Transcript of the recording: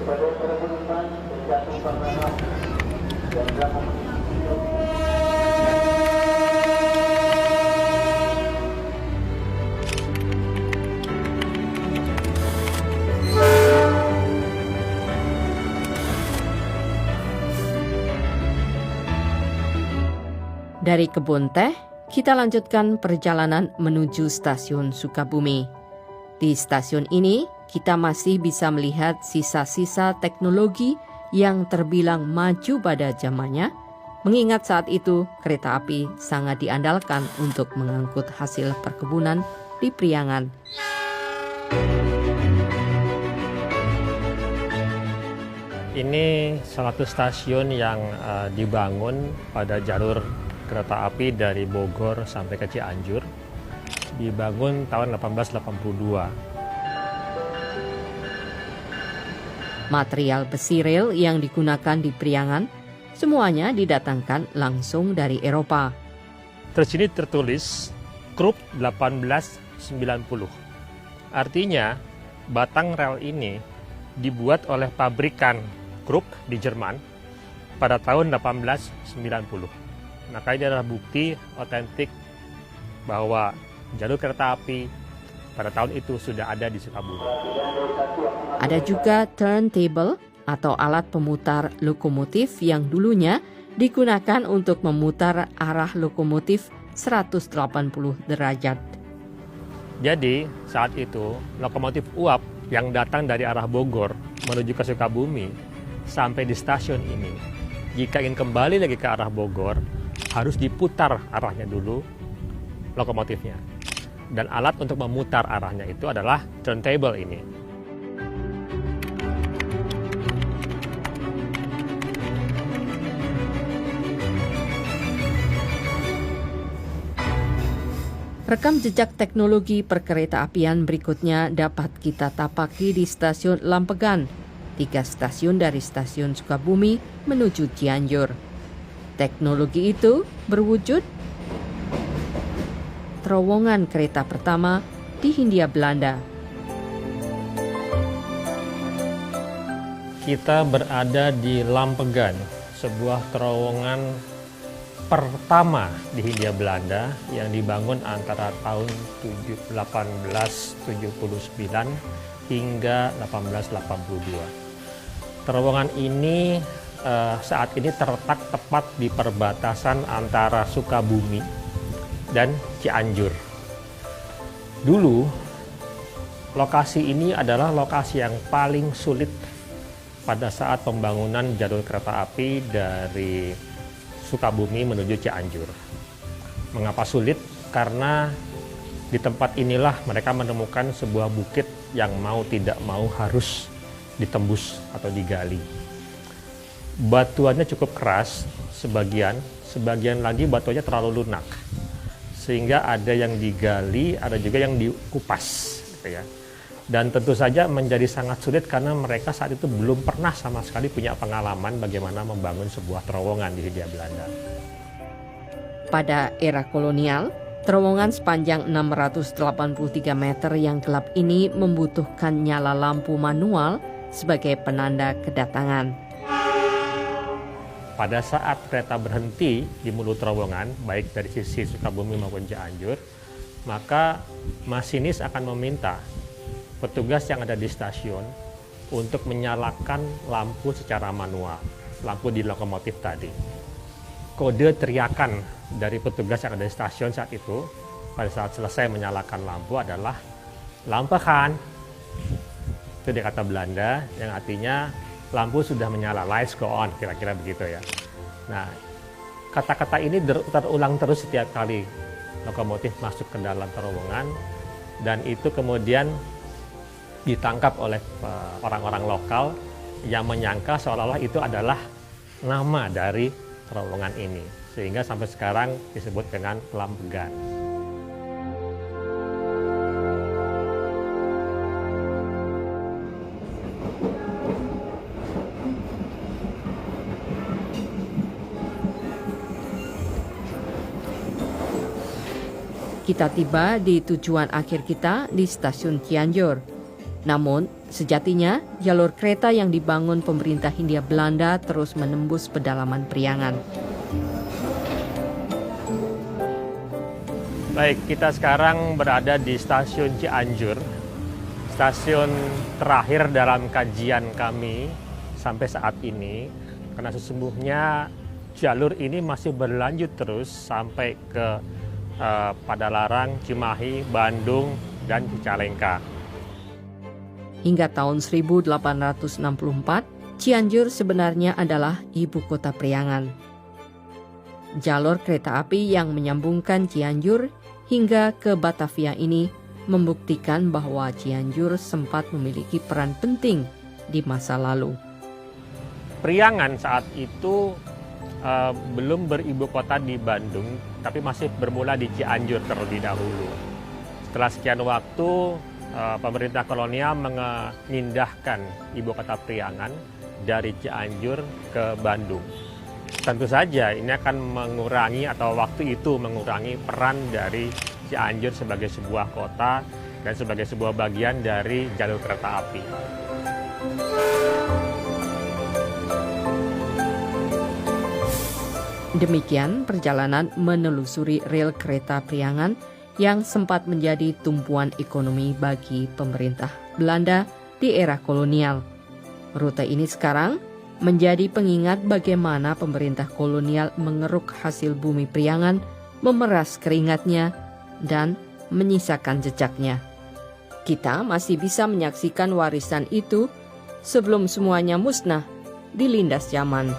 Kepada para penumpang terjatuh karena dan telah Dari Kebun Teh, kita lanjutkan perjalanan menuju stasiun Sukabumi. Di stasiun ini, kita masih bisa melihat sisa-sisa teknologi yang terbilang maju pada zamannya, mengingat saat itu kereta api sangat diandalkan untuk mengangkut hasil perkebunan di Priangan. Ini salah satu stasiun yang dibangun pada jalur kereta api dari Bogor sampai ke Cianjur. Dibangun tahun 1882. Material besi rel yang digunakan di Priangan semuanya didatangkan langsung dari Eropa. Terus ini tertulis Krupp 1890. Artinya batang rel ini dibuat oleh pabrikan Krupp di Jerman pada tahun 1890. Maka ini adalah bukti otentik bahwa jalur kereta api pada tahun itu sudah ada di Sukabumi. Ada juga turntable atau alat pemutar lokomotif yang dulunya digunakan untuk memutar arah lokomotif 180 derajat. Jadi saat itu lokomotif uap yang datang dari arah Bogor menuju ke Sukabumi sampai di stasiun ini, jika ingin kembali lagi ke arah Bogor, harus diputar arahnya dulu lokomotifnya. Dan alat untuk memutar arahnya itu adalah turntable ini. Rekam jejak teknologi perkereta-apian berikutnya dapat kita tapaki di stasiun Lampegan, 3 stasiun dari stasiun Sukabumi menuju Cianjur. Teknologi itu berwujud terowongan kereta pertama di Hindia Belanda. Kita berada di Lampegan, sebuah terowongan pertama di Hindia Belanda yang dibangun antara tahun 1879 hingga 1882. Terowongan ini saat ini terletak tepat di perbatasan antara Sukabumi dan Cianjur. Dulu, lokasi ini adalah lokasi yang paling sulit pada saat pembangunan jalur kereta api dari Sukabumi menuju Cianjur. Mengapa sulit? Karena di tempat inilah mereka menemukan sebuah bukit yang mau tidak mau harus ditembus atau digali. Batuannya cukup keras, sebagian lagi batuannya terlalu lunak. Sehingga ada yang digali, ada juga yang dikupas, gitu ya. Dan tentu saja menjadi sangat sulit karena mereka saat itu belum pernah sama sekali punya pengalaman bagaimana membangun sebuah terowongan di Hindia Belanda. Pada era kolonial, terowongan sepanjang 683 meter yang gelap ini membutuhkan nyala lampu manual sebagai penanda kedatangan. Pada saat kereta berhenti di mulut terowongan, baik dari sisi Sukabumi maupun Cianjur, maka masinis akan meminta petugas yang ada di stasiun untuk menyalakan lampu secara manual, lampu di lokomotif tadi. Kode teriakan dari petugas yang ada di stasiun saat itu, pada saat selesai menyalakan lampu adalah "Lampegan". Itu dia kata Belanda, yang artinya lampu sudah menyala, lights go on, kira-kira begitu ya. Nah, kata-kata ini terulang terus setiap kali lokomotif masuk ke dalam terowongan, dan itu kemudian ditangkap oleh orang-orang lokal yang menyangka seolah-olah itu adalah nama dari terowongan ini, sehingga sampai sekarang disebut dengan Lambegan. Kita tiba di tujuan akhir kita di stasiun Cianjur. Namun, sejatinya jalur kereta yang dibangun pemerintah Hindia Belanda terus menembus pedalaman Priangan. Baik, kita sekarang berada di stasiun Cianjur, stasiun terakhir dalam kajian kami sampai saat ini, karena sesungguhnya jalur ini masih berlanjut terus sampai ke Padalarang, Cimahi, Bandung, dan Cicalengka. Hingga tahun 1864, Cianjur sebenarnya adalah ibu kota Priangan. Jalur kereta api yang menyambungkan Cianjur hingga ke Batavia ini membuktikan bahwa Cianjur sempat memiliki peran penting di masa lalu. Priangan saat itu belum beribu kota di Bandung, tapi masih bermula di Cianjur terlebih dahulu. Setelah sekian waktu, pemerintah kolonial memindahkan ibu kota Priangan dari Cianjur ke Bandung. Tentu saja ini akan mengurangi atau waktu itu mengurangi peran dari Cianjur sebagai sebuah kota dan sebagai sebuah bagian dari jalur kereta api. Demikian perjalanan menelusuri rel kereta Priangan yang sempat menjadi tumpuan ekonomi bagi pemerintah Belanda di era kolonial. Rute ini sekarang menjadi pengingat bagaimana pemerintah kolonial mengeruk hasil bumi Priangan, memeras keringatnya, dan menyisakan jejaknya. Kita masih bisa menyaksikan warisan itu sebelum semuanya musnah dilindas zaman.